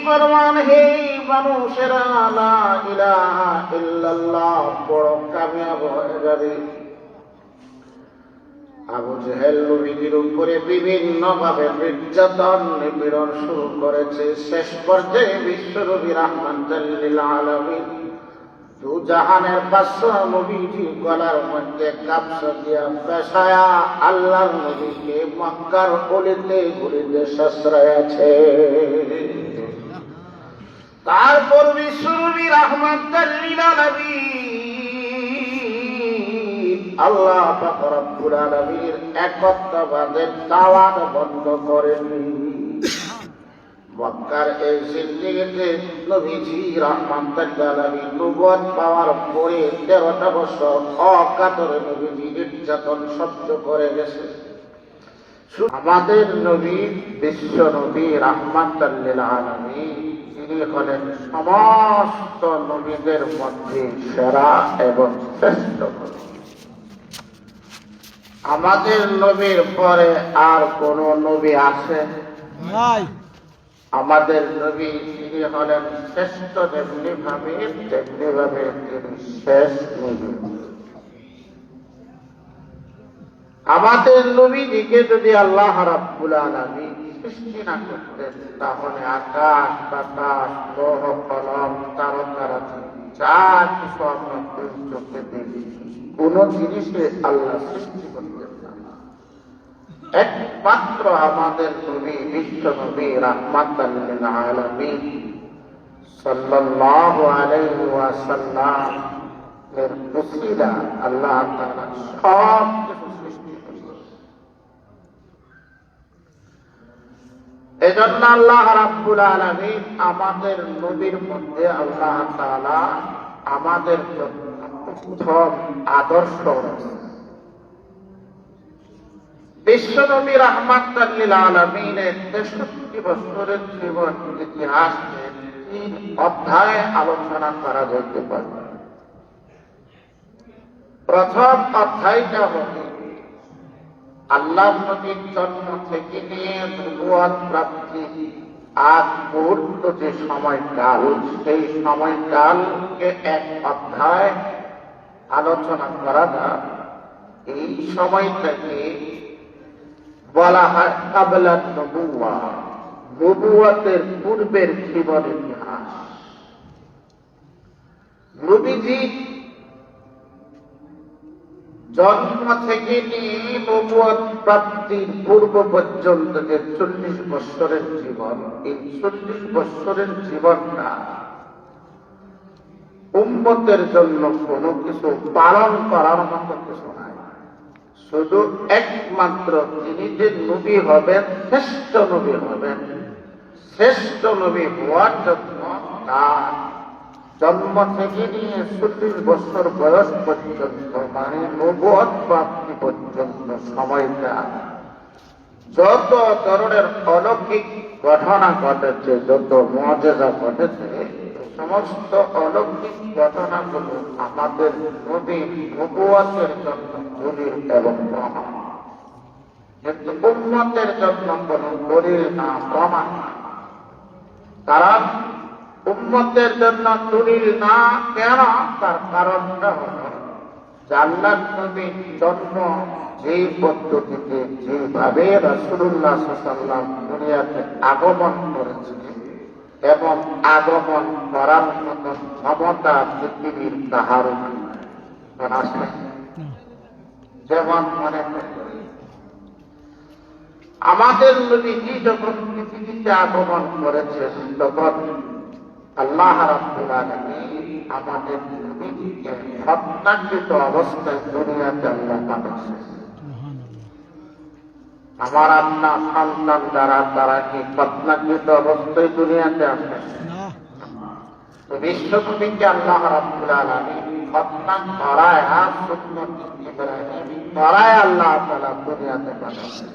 ফরমান, হে মানুষেরা, লা ইলাহা ইল্লাল্লাহ বড় কামিয়াব হয়ে যাবে। আবু জেহেল নবীর উপরে বিভিন্ন ভাবে নির্যাতন নিপীড়ন শুরু করেছে। শেষ পর্যায়ে বিশ্বনবী রাহমাতুল লিল আলামিন দু জাহানের বাদশাহ নবীজি গলার মধ্যে কাপড় দিয়া পেশায়া আল্লাহর নবীকে মক্কার গলিতে গলিতে সাশ্রয় আছে। তারপর বিশ্বনবী রাহমাতুল লিল আলামিন আল্লাহ পাক রব্বুল আলামিনের একত্ববাদের দাওয়াত বন্ধ করেননি। মক্কার এই জিন্দেগিতে নবীজি রাহমাতুল লিল আলামিন নবুয়ত পাওয়ার পরে 13টা বছর অকাতরে নবীজি নির্যাতন সহ্য করে গেছে। আমাদের নবী বিশ্ব নবী রাহমাতুল লিল আলামিন, তিনি হলেন সমস্ত নবীদের মধ্যে সেরা এবং শ্রেষ্ঠ। আমাদের নবীর পরে আর কোন নবী আছে? আমাদের নবী তিনি হলেন শ্রেষ্ঠ, যেমনি ভাবে তিনি শেষ নবী। আমাদের নবীজিকে যদি আল্লাহ রাব্বুল আলামিন সৃষ্টি না করতেন, তাহলে আকাশ বাতাস লৌহ কলম তারকারাজি যা কিছু আমরা চোখে দেখি কোন জিনিসে আল্লাহ সৃষ্টি করতেন না। একমাত্র আমাদের নবী বিশ্ব নবী রাহমাতুল লিল আলামিন সাল্লাল্লাহু আলাইহি ওয়াসাল্লাম এর উসিলা আল্লাহ তাআলা সব কিছু সৃষ্টি করেছেন। এজন্য আল্লাহ রাব্বুল আলামিন আমাদের নবীর মধ্যে আল্লাহ তাআলা আমাদের জন্য উত্তম আদর্শ বিশ্বনবী রাহমাতুল লিল আলামিনের 63 বছরের জীবন ইতিহাসে 3 অধ্যায়ে আলোচনা করা যেতে পারে। প্রথম অধ্যায়টা হলো আল্লাহর নবীর জন্ম থেকে নিয়ে নবুয়ত প্রাপ্তি আগ মুহূর্ত যে সময়কাল, সেই সময়কালকে এক অধ্যায় আলোচনা করা যায়। এই সময়টাকে বলা হয় কাবলাত নবুওয়া, নবুয়তের পূর্বের জীবন ইতিহাস। নবীজি জন্ম থেকে নিয়ে নবুয়ত প্রাপ্তির পূর্ব পর্যন্ত যে 40 বছরের জীবন, এই 40 বছরের জীবনটা উম্মতের জন্য কোনো কিছু পালন করার মতো কিছু নাই। শুধু একমাত্র তিনি যে নবী হবেন, শ্রেষ্ঠ নবী হবেন, শ্রেষ্ঠ নবী হওয়ার জন্য তার জন্ম থেকে নিয়ে 40 বছর বয়স পর্যন্ত, মানে নবুয়ত প্রাপ্তি পর্যন্ত সময়টা যত ধরনের অলৌকিক ঘটনা ঘটেছে, যত মুআজিজা ঘটেছে, সমস্ত অলৌকিক ঘটনাগুলো আমাদের নবীর নবুয়তের জন্য দলিল এবং প্রমাণ, কিন্তু উম্মতের জন্য কোন দলিল না, প্রমাণ না। কারণ উম্মতের জন্য দলিল না কেন? তার কারণটা হল আল্লাহর নবীর জন্ম যে পদ্ধতিতে, যেভাবে রাসূলুল্লাহ সাল্লাল্লাহু আলাইহি ওয়াসাল্লাম দুনিয়াতে আগমন করেছিলেন এবং আগমন করার মতো ক্ষমতা পৃথিবীর কাহারও আছে। যেমন মনে করি আমাদের নবীজি যখন পৃথিবীতে আগমন করেছেন, তখন আল্লাহ রাব্বুল আলামিন আমাদের নবীকে খৎনাকৃত অবস্থায় দুনিয়াতে আল্লাহ পাঠিয়েছেন। আমার আল্লাহ সন্তান দ্বারা তারা কি খৎনাকৃত অবস্থায় দুনিয়াতে আসে? বিশ্বনবীকে আল্লাহ রাব্বুল আলামিন খৎনা করায় সুন্নাত ইব্রাহিম করায় আল্লাহ তাআলা দুনিয়াতে পাঠালেন।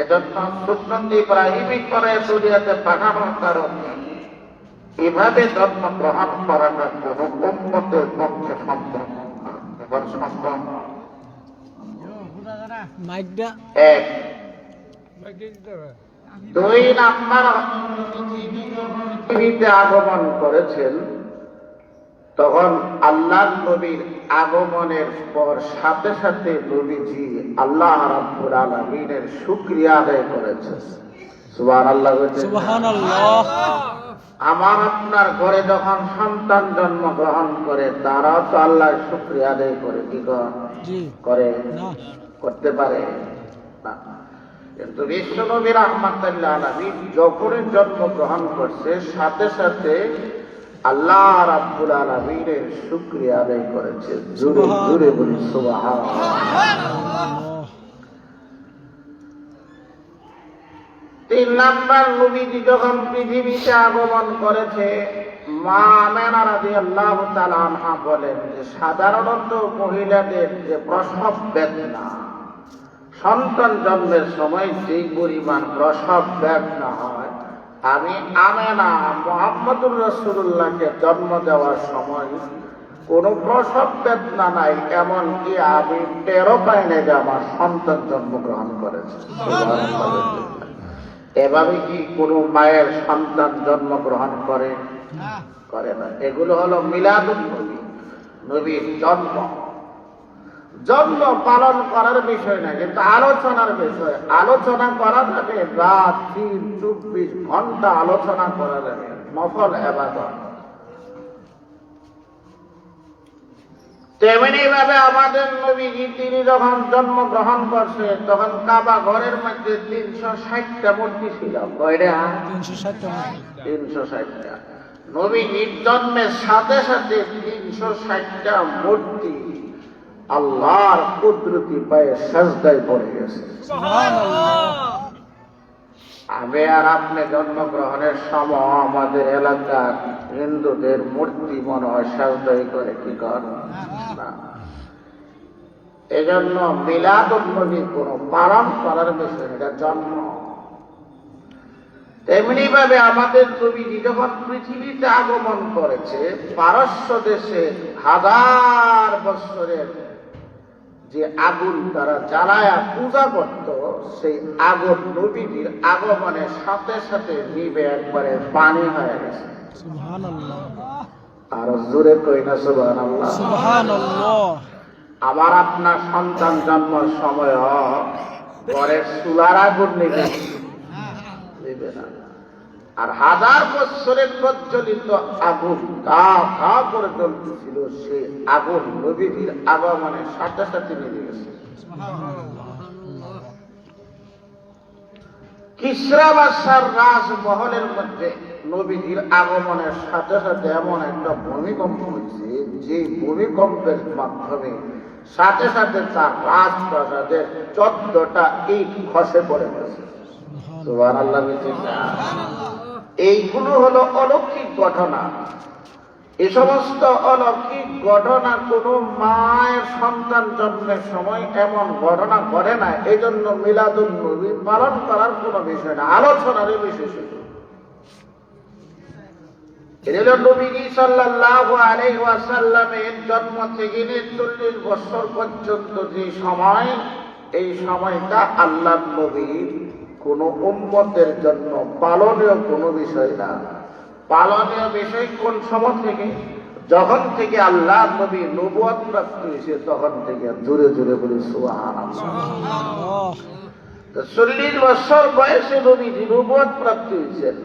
এজন্য সুন্নাত ইব্রাহিম করে দুনিয়াতে পাঠানোর কারণে এভাবে জন্ম গ্রহণ করাটা কোন উম্মতের পক্ষে সম্ভব এবং সম্ভব এক। 2 নাম্বার, পৃথিবীতে আগমন করেছেন, তখন আল্লাহর নবীর আগমনের পর সাথে সাথে নবীজি আল্লাহ রাব্বুল আলামিনের শুকরিয়া আদায় করেছেন। সুবহানাল্লাহ, সুবহানাল্লাহ। আমার আপনার ঘরে যখন সন্তান জন্মগ্রহণ করে, তারাও তো আল্লাহর শুকরিয়া আদায় করে, কি করে? করতে পারে না। কিন্তু বিশ্বনবী রাহমাতুল্লাহ আলাইহি যখন জন্মগ্রহণ করছে, সাথে সাথে আল্লাহ রাব্বুল আলামিনের শুকরিয়া আদায় করেছে। জোরে জোরে বলি সুবহানাল্লাহ। 3 নাম্বার, নবীজি যখন পৃথিবীতে আগমন করেছে, মা আমেনা রাদিয়াল্লাহু তাআলা আনহা বলেন যে সাধারণত মহিলাদের যে প্রসব বেদনা, সন্তান জন্মের সময় যেই পরিমাণ প্রসব বেদনা হয়, আমি আমেনা মুহাম্মদুর রাসূলুল্লাহকে জন্ম দেওয়ার সময় কোনো প্রসব বেদনা নাই, এমনকি আমি টেরও পাই না যে আমার সন্তান জন্মগ্রহণ করেছে। এভাবে কি কোনো মায়ের সন্তান জন্মগ্রহণ করে? করে না। এগুলো হলো মিলাদুন নবী, নবীর জন্ম। জন্ম পালন করার বিষয় না, কিন্তু আলোচনার বিষয়। আলোচনা করা যাবে, রাত 24 ঘন্টা আলোচনা করা যাবে, নফল ইবাদত। তেমনি ভাবে আমাদের নবীজি তিনি যখন জন্মগ্রহণ করছে, তখন কাবা ঘরের মধ্যে 360টা মূর্তি ছিল। কয়টা? 360টা। নবীজির জন্মের সাথে সাথে 360টা মূর্তি আল্লাহর কুদরতি পায়ে সাজদায় পড়ে গেছে। আমি আর আপনি জন্মগ্রহণের সময় আমাদের এলাকার হিন্দুদের মূর্তি মনে হয় সাজদাই করে, কি কর না। এজন্য মিলাদুন নবী কোন পালন করার বিষয়, এটা জন্ম। তেমনি ভাবে আমাদের নবীজি যখন পৃথিবীতে আগমন করেছে, পারস্য দেশে 1000 বছরের যে আগুন তারা জ্বালায়া পূজা করত, সেই আগুন নবীজির আগমনের সাথে সাথে নিভে একবারে পানি হয়ে গেছে। সুবহানাল্লাহ। আর জোরে কই না সুবহানাল্লাহ, সুবহানাল্লাহ। আমার আপনার সন্তান জন্মের সময় ঘরের চুলার আগুন নিবে না, আর 1000 বছরের প্রজ্বলিত আগুন তা করে জ্বলতেছিল, সেই আগুন নবীজির আগমনের সাথে সাথে নিভে গেছে। কিসরা বাদশার রাজমহলের মধ্যে নবীজির আগমনের সাথে সাথে এমন একটা ভূমিকম্প হয়েছে, যে ভূমিকম্পের মাধ্যমে সাথে সাথে তার রাজপ্রাসাদের 14টা ইট খসে পড়ে গেছে। সুবহানাল্লাহ। এইগুলো হলো অলৌকিক ঘটনা। এই সমস্ত অলৌকিক ঘটনা কোন মায়ের সন্তান জন্মের সময় এমন ঘটনা ঘটে না। এই জন্য মিলাদুন নবী পালন করার কোন বিষয় না, আলোচনার বিষয় শুধু। নবীজি সাল্লাল্লাহু আলাইহি ওয়াসাল্লামের জন্ম থেকে 40 বছর পর্যন্ত যে সময়, এই সময়টা আল্লাহর নবীর কোন উম্মতের জন্য পালনীয় কোন বিষয় না। পালনীয় বিষয় কোন সময় থেকে? যখন থেকে আল্লাহ নবী নবুয়ত প্রাপ্ত হয়েছে, তখন থেকে। জোরে জোরে বলি সুবহানাল্লাহ। 40 বছর বয়সে নবীজি নবুয়ত প্রাপ্ত হয়েছেন।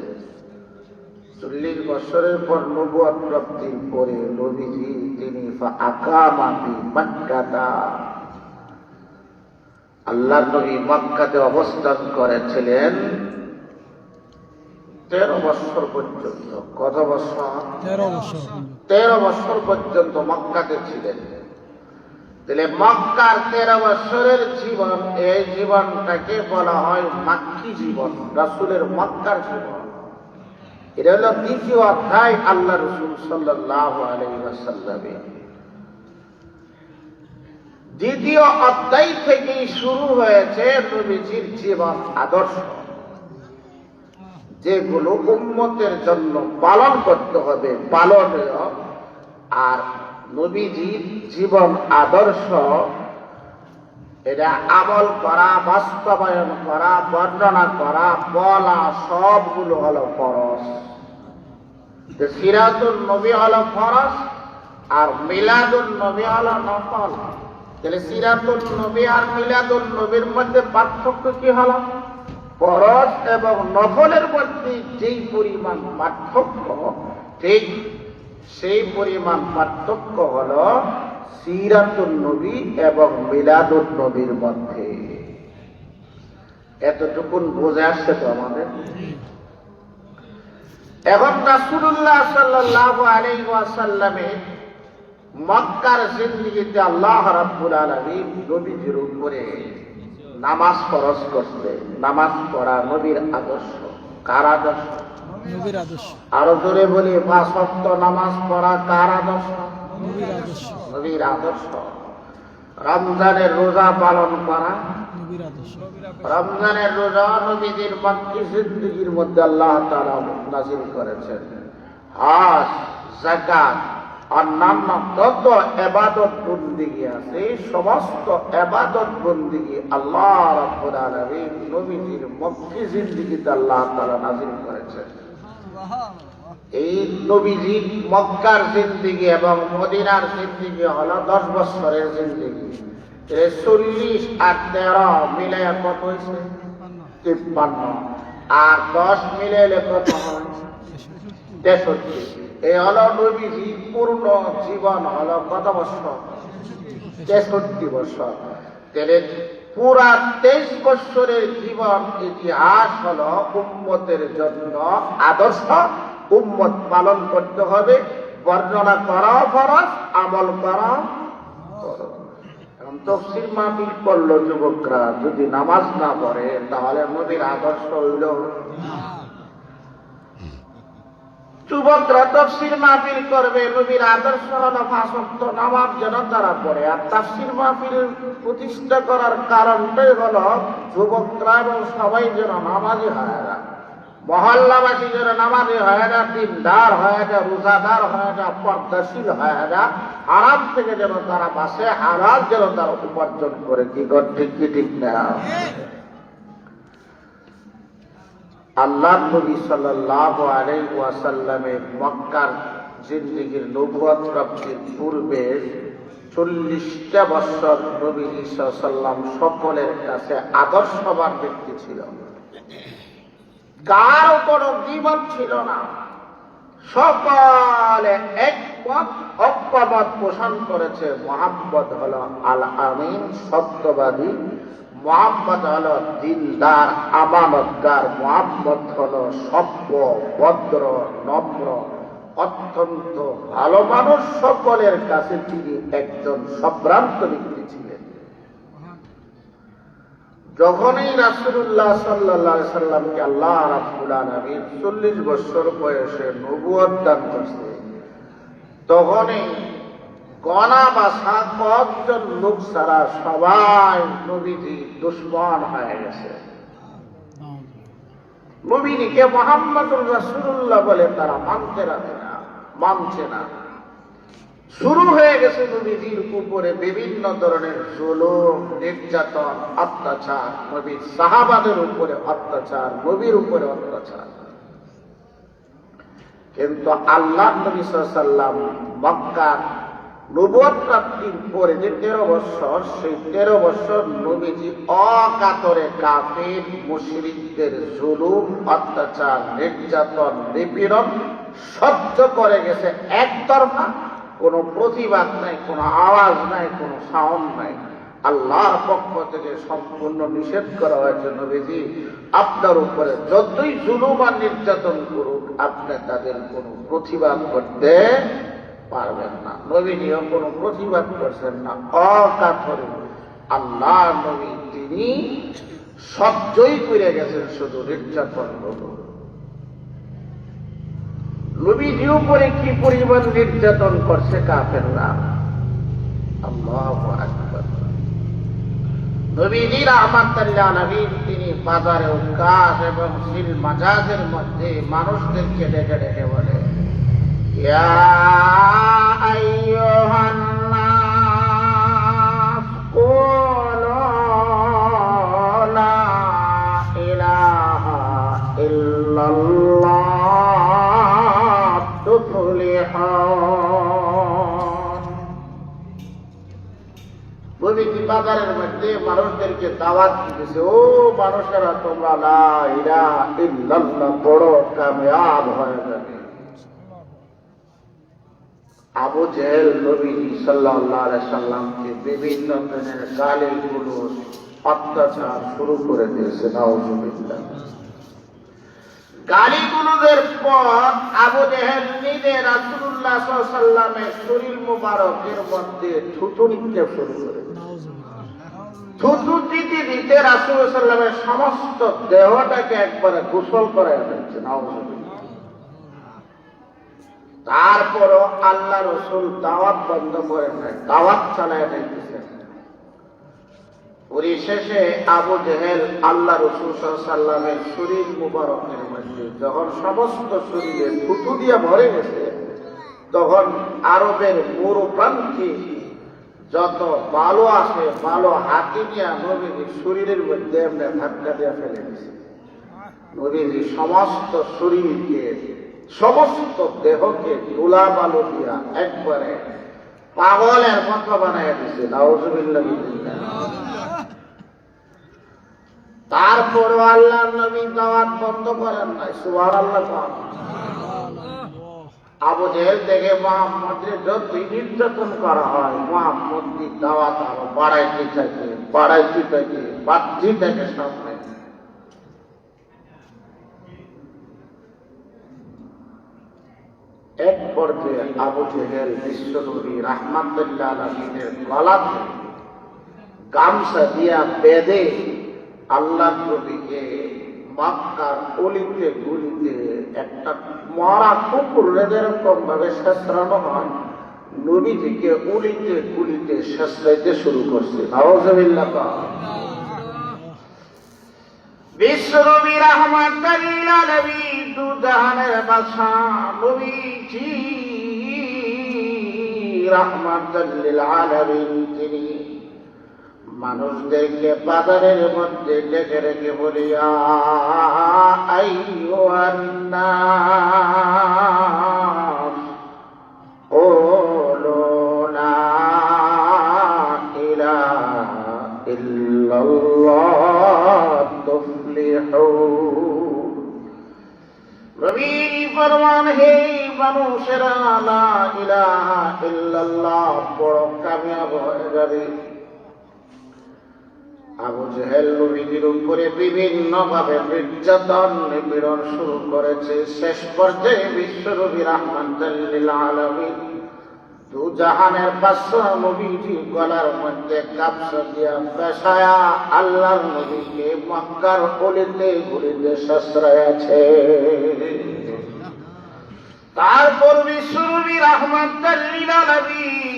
40 বছরের পর নবুয়ত প্রাপ্তির পরে নবীজি তিনি আকামা ফি মক্কাতা, আল্লাহর নবী মক্কাতে অবস্থান করেছিলেন 13 বছর পর্যন্ত। কত বছর? 13 বছর পর্যন্ত মক্কাতে ছিলেন। তাহলে মক্কার 13 বছরের জীবন, এই জীবনটাকে বলা হয় মাক্কি জীবন, রাসূলের মক্কার জীবন। এটা হলো 2য় অধ্যায় আল্লাহ রাসূল সাল্লাল্লাহু আলাইহি ওয়াসাল্লামের। 2য় অধ্যায় থেকেই শুরু হয়েছে নবীজির জীবন আদর্শ, যেগুলো উম্মতের জন্য পালন করতে হবে, পালনীয়। আর নবীজির জীবন আদর্শ, এটা আমল করা, বাস্তবায়ন করা, বর্ণনা করা, বলা, সবগুলো হলো ফরজ। সিরাতুন নবী হলো ফরজ আর মিলাদুন নবী হলো নফল। তাহলে সিরাতুন নবী আর মিলাদুন নবীর মধ্যে পার্থক্য কি হলো? ফরজ এবং নফলের মধ্যে যেই পরিমাণ পার্থক্য, ঠিক সেই পরিমাণ পার্থক্য হলো সিরাতুন নবী এবং মিলাদুন নবীর মধ্যে। এতটুকুন বুঝে আসছে তো আমাদের? এখন রাসূলুল্লাহ সাল্লাল্লাহু আলাইহি ওয়াসাল্লামের মক্কার জিন্দেগিতে আল্লাহ রাব্বুল আলামিন নবীজির উপরে নামাজ ফরজ করতে। নামাজ পড়া নবীর আদর্শ। কার আদর্শ? নবীর আদর্শ। আরো জোরে বলি, 5 ওয়াক্ত নামাজ পড়া কার আদর্শ? নবীর আদর্শ। নবীর আদর্শ। রমজানের রোজা পালন করা নবীর আদর্শ। রমজানের রোজা নবীজির মক্কি জিন্দেগির মধ্যে আল্লাহ তাআলা নাযিল করেছেন। হজ, যাকাত, অন্যান্য যত ইবাদত বন্দেগী আছে সমস্ত ইবাদত বন্দেগী আল্লাহ রাব্বুল আলামিন নবীজির মক্কি জিন্দেগিতে আল্লাহ তাআলা নাযিল করেছেন। এই নবীজির মক্কার জিন্দেগি এবং মদিনার জিন্দেগি হলো 10 বছরের জিন্দেগি। 40 আর 13 মিলাইয়া কত হয়েছে? 53। আর 10 মিলাইলে কত হয়? 63। এই হলো নবীজি পূর্ণ জীবন হলো কত বছর? 63 বছর। তাহলে পুরা 23 বছরের জীবন ইতিহাস হলো উম্মতের জন্য আদর্শ। উম্মত পালন করতে হবে, বর্ণনা করা ফরজ, আমল করা ফরজ। এখন তাফসীর মাহফিল করলো যুবকরা, যদি নামাজ না পড়ে তাহলে নবীর আদর্শ হইল? যুবকরা তাফসীর মাহফিল করবে, নবীর আদর্শ হলো 5 ওয়াক্ত নামাজ যেন তারা পড়ে। আর তাফসীর মাহফিল প্রতিষ্ঠা করার কারণটাই হলো যুবকরা এবং সবাই যেন নামাজি হয় না, মহল্লাবাসী যেন নামাজি হয় না, দিনদার হয় না, রোজাদার হয় না, পর্দাশীল হয় না, হারাম থেকে যেন তারা বাঁচে, হালাল যেন তারা উপার্জন করে। কি ঠিক কি ঠিক না? আল্লাহ নবী সাল্লাল্লাহু আলাইহি ওয়াসাল্লামের মক্কার জিন্দেগির নবুয়ত প্রাপ্তির পূর্বে 40টা বছর নবী ঈসা সাল্লাম সকলের কাছে আদর্শবান ব্যক্তি ছিল। কারো কোনো দ্বিমত ছিল না, সকলে একমত ঐক্যমত পোষণ করেছে মুহাম্মদ হলো আল আমিন, সত্যবাদী। মুহাম্মদ হলো দিনদার, আমানতগার। মুহাম্মদ হলো সভ্য, ভদ্র, নম্র, অত্যন্ত ভালো মানুষ। সকলের কাছে তিনি একজন সম্ভ্রান্ত ব্যক্তি ছিলেন। যখনই রাসূলুল্লাহ সাল্লাল্লাহু আলাইহি সাল্লামকে আল্লাহ রাব্বুল আলামিন 40 বছর বয়সে নবুয়ত দান করছে, তখনই গনা বাছা কয়েকজন লোক ছাড়া সবাই নবীজি দুশমন হয়ে গেছে। নবীজিকে মুহাম্মদুর রাসূলুল্লাহ বলে তারা মানছে না। শুরু হয়ে গেছে নবীজির উপরে বিভিন্ন ধরনের জুলুম, নির্যাতন, অত্যাচার। নবীর সাহাবাদের উপরে অত্যাচার, নবীর উপরে অত্যাচার। কিন্তু আল্লাহ নবী সাল্লাল্লাহু আলাইহি ওয়াসাল্লাম মক্কার নবুয়ত প্রাপ্তির পরে যে 13 বছর, সেই 13 বছর নবীজি অকাতরে কাফির মুশরিকদের জুলুম, অত্যাচার, নির্যাতন, নিপীড়ন সহ্য করে গেছে একতরফা। কোনো প্রতিবাদ নাই, কোনো আওয়াজ নাই, কোনো সাউন্ড নাই। আল্লাহর পক্ষ থেকে সম্পূর্ণ নিষেধ করা হয়েছে, নবীজি আপনার উপরে যতই জুলুম আর নির্যাতন করুক আপনি তাদের কোনো প্রতিবাদ করতে পারবেন না। নবীজিও কোনো প্রতিবাদ করছেন না, অকাতরে আল্লাহ নবী তিনি সহ্যই করে গেছেন শুধু নির্যাতন করুন। নবীজির উপরে কি পরিমাণ নির্যাতন করছে কাফেররা! আল্লাহু আকবার। নবীজি রাহমাতুল লিল আলামিন তিনি বাজারে উকাস এবং সিল মাজাজের মধ্যে মানুষদেরকে ডেকে ডেকে বলে, ইয়া আইয়ুহান নাস কুলু লা ইলাহা ইল্লাল্লাহ বাজারের মধ্যে মানুষদেরকে দাওয়াত দিতেছে, ও মানুষেরা তোমরা লা ইলাহা ইল্লাল্লাহ বড় কামিয়াব হয়ে যাবে। আবু জেহেল নবী সাল্লাল্লাহু আলাইহি সাল্লামকে বিভিন্ন ধরনের গালিগুলো অত্যাচার শুরু করে দিয়েছে। নাউজুবিল্লাহ। গালিগুলোদের পর আবু জেহেল নিজে রাসূলুল্লাহ সাল্লাল্লাহু আলাইহি সাল্লামের শরীর মুবারকের মধ্যে থুতু নিক্ষেপ শুরু করে দিয়েছে। থুতু দিতে দিতে রাসূলুল্লাহ সাল্লাল্লাহু আলাইহি সাল্লামের সমস্ত দেহটাকে একবারে গোসল করায় ফেলছে। নাউজুবিল্লাহ। তারপরও আল্লাহ রসুল দাওয়াত বন্ধ করেন নাই, দাওয়াত চালায় যাইতেছেন। পরিশেষে আবু জেহেল আল্লাহ রসুল সাল্লাল্লাহু আলাইহি সাল্লামের শরীর মুবারকের মধ্যে যখন সমস্ত শরীরে থুতু দিয়ে ভরে গেছে, তখন আরবের পুরো প্রান্তে যত বালু আসে বালু হাতি নিয়ে নবীজির শরীরের মধ্যে এমনি ধাক্কা দিয়ে ফেলে দিয়েছে। নবীজির সমস্ত শরীরকে সমস্ত দেহকে ধুলা বালু দিয়া একবারে পাগলের মতো বানাইয়া দিছে। নাউজুবিল্লাহ। তারপরে আল্লাহর নবী দাওয়াত বন্ধ করেন নাই। সুবহানাল্লাহ। আবু জেহেল থেকে মুহাম্মদের যতই নির্যাতন করা হয়, মুহাম্মদের দাওয়াত আরো বাড়াইতে থাকে, বাড়তি থাকে সামনে। এক পর্যায়ে আবু জেহেল বিশ্বনবী রাহমাতুল্লাহ আলাইহির গলাতে গামছা দিয়া বেঁধে আল্লাহর নবীকে মক্কার অলিতে গলিতে একটা মরা কুকুর যেরকম ভাবে শেষরানো হয়, নবীজিকে অলিতে গলিতে শেষরাইতে শুরু করছে। নাউজুবিল্লাহ। বিশ্বনবী রাহমাতুল্লাহ আলাইহি দুজাহানের বাদশাহ নবীজি রাহমাতুল্লিল আলামিন, তিনি মানুষদেরকে বাজারের মধ্যে ডেকে রেখে বলিয়া আইয়ুহান নাস কুলু লা ইলাহা ইল্লাল্লাহ তুফলিহুন। নবী ফরমান, হে মানুষেরা, লা ইলাহা ইল্লাল্লাহ বড় কামিয়াব হয়ে যাবে। আবু জেহেল নবীজির উপরে বিভিন্ন ভাবে নির্যাতন নিপীড়ন শুরু করেছে। শেষ পর্যায়ে বিশ্বনবী রাহমাতুল্লিল আলামিন দুজাহানের বাদশাহ নবীজি গলার মধ্যে গামছা দিয়া পেশায়া আল্লাহর নবীকে মক্কার অলিতে গলিতে শেষরায় আছে। তারপর বিশ্বনবী রাহমাতুল্লিল আলামিন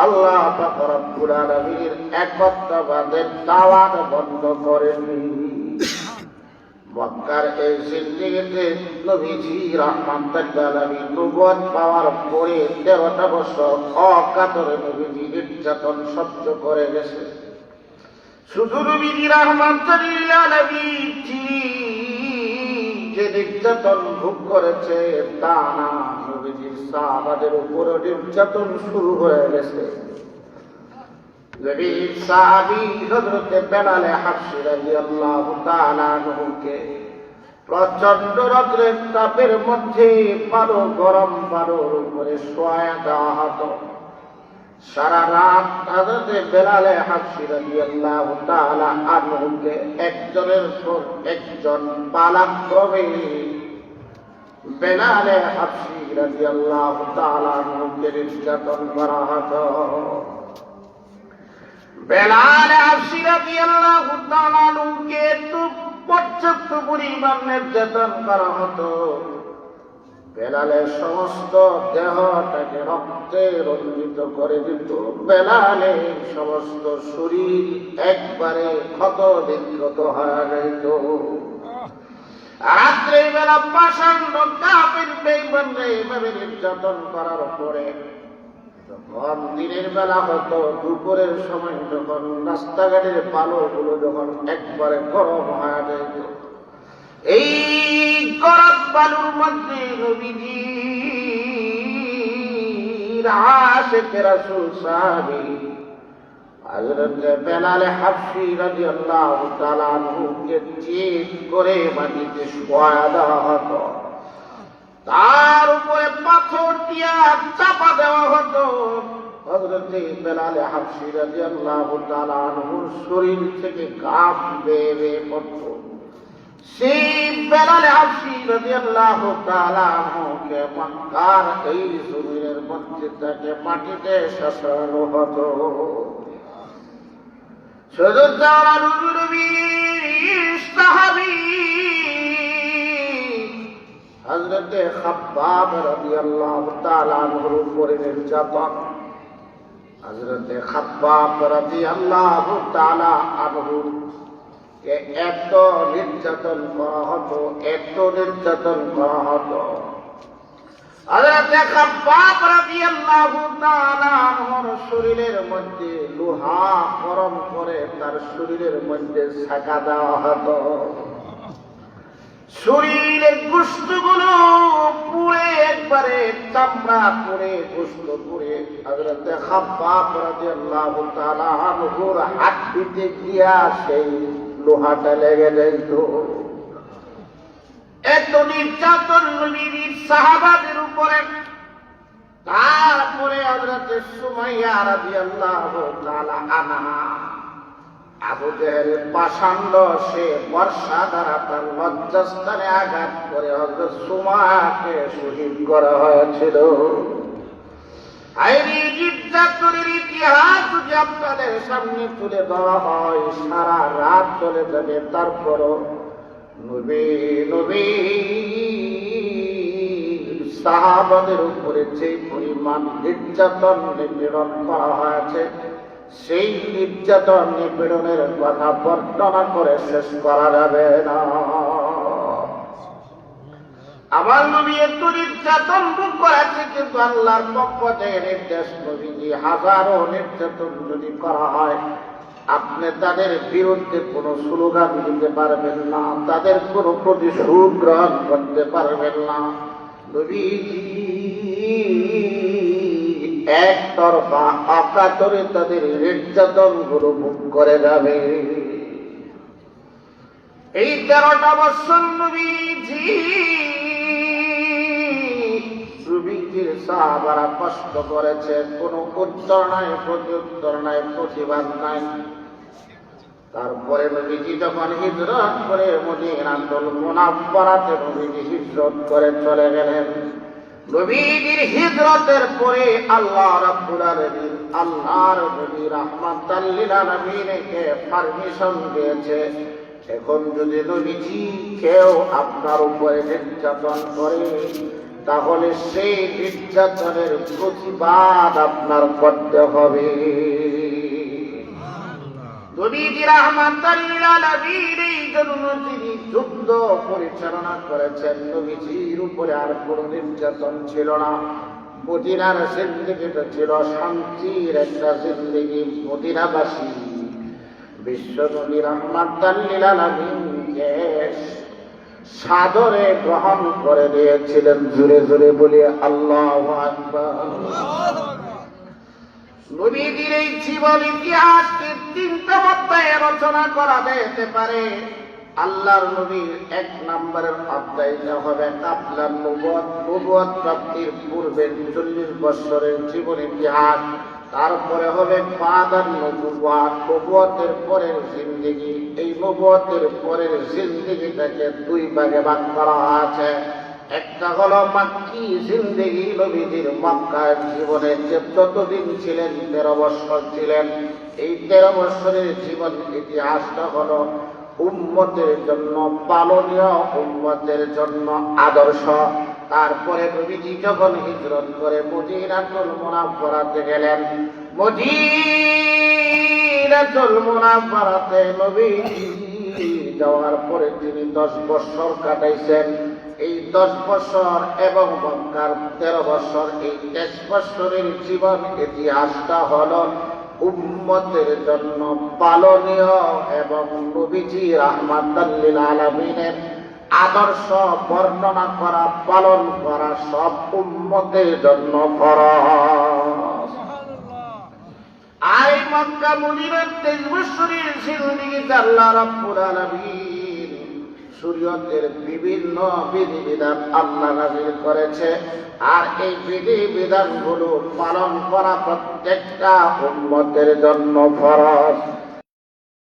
আল্লাহ পাক রব্বুল আলামিনের একত্ববাদের দাওয়াত বন্ধ করেননি। মক্কার এই জিন্দেগিতে নবীজি রাহমাতুল্লাহ আলাইহি নবুয়ত পাওয়ার পরে 13টা বছর অকাতরে নবীজি নির্যাতন সহ্য করে গেছে। শুধু নবীজি রাহমাতুল্লাহ আলাইহি যে নির্যাতন ভোগ করেছে তা না, নবীজির সাহাবাদের উপরে নির্যাতন শুরু হয়ে গেছে। নবীর সাহাবী হযরত বেলাল হাবশী রাদিয়াল্লাহু তাআলা আনহুকে প্রচন্ড রৌদ্রের তাপের মধ্যে গরম বালুর উপরে শোয়া দেওয়া হতো। সারা রাত হযরত বেলাল হাবশী রাদিয়াল্লাহু তাআলা আনহুকে একজনের পর একজন পালাক্রমে বেলাল হাবশী রাদিয়াল্লাহু তাআলা আনহুকে নির্যাতন করা হতো। বেলাল হাবশী রাদিয়াল্লাহু তাআলা আনহুকে এত পর্যাপ্ত পরিমাণ নির্যাতন করা হতো, বেলালের সমস্ত দেহটাকে রক্তে রঞ্জিত করে দিত। বেলালের সমস্ত শরীর একবারে ক্ষত বিক্ষত হয়ে যেত। রাত্রের বেলা পাষাণ্ড কাফির বেঈমানরা এভাবে নির্যাতন করার পরে যখন দিনের বেলা হতো, দুপুরের সময় যখন রাস্তাঘাটের বালুগুলো যখন একবারে গরম হয়ে যেত, এই গরম বালুর মধ্যে নবীজি নবীর আশিক রাসূল সাহাবী হযরত বেলাল হাবশী রাদিয়াল্লাহু তাআলা আনহুকে চিৎ করে মাটিতে শোয়া দেওয়া হতো, তার উপরে পাথর দিয়া চাপা দেওয়া হতো। হযরত বেলাল হাবশী রাদিয়াল্লাহু তাআলা আনহুর শরীর থেকে ঘাম বেয়ে বেয়ে পড়ত। সেই বেলাল হাবশী রাদিয়াল্লাহু তাআলা আনহুকে মক্কার এই জমিনের মধ্যে তাকে মাটিতে শাসানো হতো। শুধু যারা নবীর সাহাবী হযরত খাব্বাব রাদিয়াল্লাহু তাআলা আনহুর উপরে নির্যাতন, হযরত খাব্বাব রাদিয়াল্লাহু তাআলা আনহুকে এত নির্যাতন করা হতো, এত নির্যাতন করা হতো। হযরত খাব্বাব রাদিয়াল্লাহু তাআলা আনহুর শরীরের মধ্যে লোহা গরম করে তার শরীরের মধ্যে ছাকা দেওয়া হতো। শরীরের গোশতগুলো পুড়ে একবারে চামড়া পুড়ে গোশত পুড়ে হযরত খাব্বাব রাদিয়াল্লাহু তাআলা আনহুর হাড্ডিতে গিয়া সেই লোহাটা লেগে যেত। এত নির্যাতন নবীর সাহাবাদের উপরে। তারপরে হযরত সুমাইয়া রাদিয়াল্লাহু তাআলা আনহা আবু জেহেলের পাষাণ্ড সে বর্ষা দ্বারা তার লজ্জাস্থানে আঘাত করে হযরত সুমাইয়াকে শহীদ করা হয়েছিল। আইনি নির্যাতনের ইতিহাস যদি আপনাদের সামনে তুলে ধরা হয় সারা রাত চলে যাবে। তারপরও নবী সাহাবাদের উপরে যে পরিমাণ নির্যাতন নিপীড়ন করা হয়েছে সেই নির্যাতন নিপীড়নের কথা বর্ণনা করে শেষ করা যাবে না। আমার নবী এত নির্যাতন ভোগ করেছে, কিন্তু আল্লাহর পক্ষ থেকে নির্দেশ নবীজি হাজারো নির্যাতন যদি করা হয় আপনি তাদের বিরুদ্ধে কোনো স্লোগান দিতে পারবেন না, তাদের কোনো প্রতিশোধ গ্রহণ করতে পারবেন না। নবীজি একতরফা অকাতরে তাদের নির্যাতন গুলো ভোগ করে যাবে। এই 13টা বছর নবীজির সাহাবারা কষ্ট করেছে, কোনো উত্তর নাই, প্রত্যুত্তর নাই, প্রতিবাদ নাই। তারপরে নবীজি যখন হিজরত করে মদিনাতুল মুনাওয়ারাতে নবীজি হিজরত করে চলে গেলেন। নবীজির হিজরতের পরে আল্লাহ রাব্বুল আলামিন আল্লাহর নবী রাহমাতাল লিল আলামিনকে পারমিশন দিয়েছে, এখন যদি নবীজি কেউ আপনার উপরে নির্যাতন করে তাহলে সেই নির্যাতনের প্রতিবাদ আপনার করতে হবে। নবীজি রাহমাতাল লিল আলামিন এই জন্য তিনি যুদ্ধ পরিচালনা করেছেন। নবীজির উপরে আর কোনো নির্যাতন ছিল না। মদিনার জিন্দেগিটা ছিল শান্তির একটা জিন্দেগি। মদিনাবাসী বিশ্ব নবী রাহমাতাল লিল আলামিনকে সাদরে গ্রহণ করে নিয়েছিলেন। জোরে জোরে বলি আল্লাহু আকবার। নবীজির এই জীবন ইতিহাসকে 3টা অধ্যায়ে রচনা করা যেতে পারে। আল্লাহর নবীর 1 নম্বরের অধ্যায়টা হবে কাবলান নবুয়ত, নবুয়ত প্রাপ্তির পূর্বে 40 বছরের জীবন ইতিহাস। তারপরে হবে বাদান নবুয়ত, নবুয়তের পরের জিন্দেগি। এই নবুয়তের পরের জিন্দেগিটাকে 2 ভাগে ভাগ করা আছে। একটা হলো মাক্কি জিন্দেগি, নবীজির মক্কার জীবনে যে যতদিন ছিলেন 13 বছর ছিলেন। এই 13 বছরের জীবন ইতিহাসটা হলো উম্মতের জন্য পালনীয়, উম্মতের জন্য আদর্শ। তারপরে নবীজি যখন হিজরত করে মদিনাতুল মুনাওয়ারাতে গেলেন, মদিনাতুল মুনাওয়ারাতে নবীজি যাওয়ার পরে তিনি 10 বছর কাটাইছেন। এই 10 বছর এবং মক্কার 13 বছর, এই 23 বছরের জীবন ইতিহাসটা হলো উম্মতের জন্য পালনীয় এবং নবীজি রাহমাতাল লিল আলামিনের আদর্শ বর্ণনা করা, পালন করা সব উম্মতের জন্য ফরজ। আই মক্কা মদিনার 23 বছরের জিন্দেগিতে আল্লাহ রাব্বুল আলামিন শরীয়তের বিভিন্ন বিধিবিধান আল্লাহ নাযিল করেছে, আর এই বিধিবিধানগুলো পালন করা প্রত্যেকটা উম্মতের জন্য ফরজ।